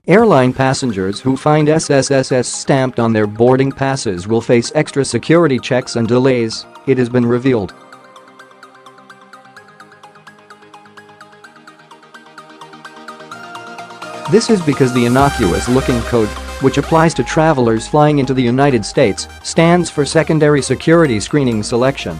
Airline passengers who find SSSS stamped on their boarding passes will face extra security checks and delays, it has been revealed. This is because the innocuous-looking code, which applies to travelers flying into the United States, stands for Secondary Security Screening Selection.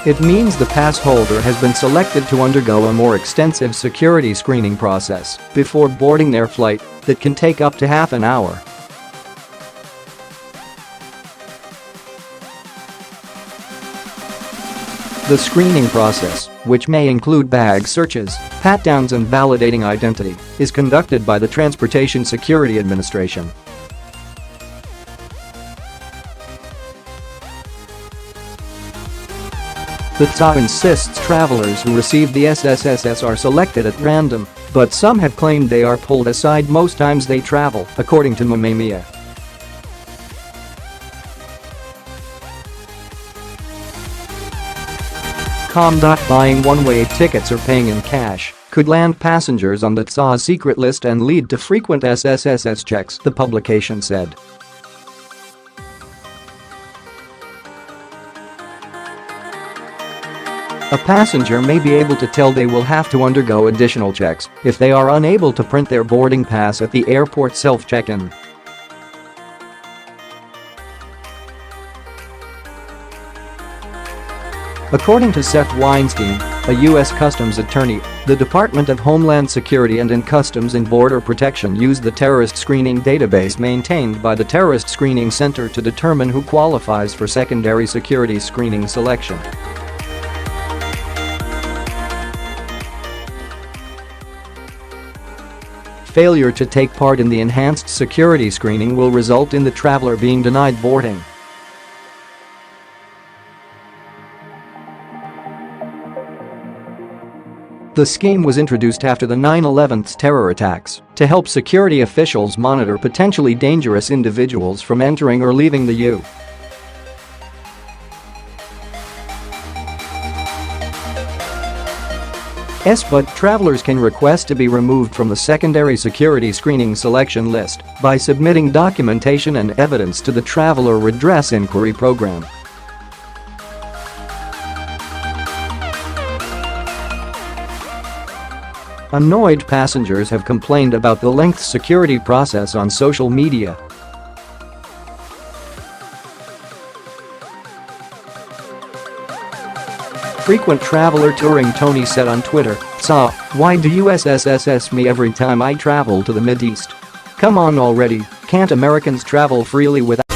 It means the pass holder has been selected to undergo a more extensive security screening process before boarding their flight that can take up to half an hour. The screening process, which may include bag searches, pat-downs and validating identity, is conducted by the Transportation Security Administration. The TA insists travelers who receive the SSSS are selected at random, but some have claimed they are pulled aside most times they travel, according to Mamamia. Buying one-way tickets or paying in cash could land passengers on the TSA's secret list and lead to frequent SSSS checks, the publication said. A passenger may be able to tell they will have to undergo additional checks if they are unable to print their boarding pass at the airport self-check-in. According to Seth Weinstein, a U.S. Customs attorney, the Department of Homeland Security and Customs and Border Protection use the terrorist screening database maintained by the Terrorist Screening Center to determine who qualifies for secondary security screening selection. Failure to take part in the enhanced security screening will result in the traveler being denied boarding. The scheme was introduced after the 9/11 terror attacks to help security officials monitor potentially dangerous individuals from entering or leaving the U.S. But travelers can request to be removed from the secondary security screening selection list by submitting documentation and evidence to the Traveler Redress Inquiry Program. Annoyed passengers have complained about the lengthy security process on social media. Frequent traveler touring Tony said on Twitter, "So, why do you SSSS me every time I travel to the Mideast? Come on already, can't Americans travel freely without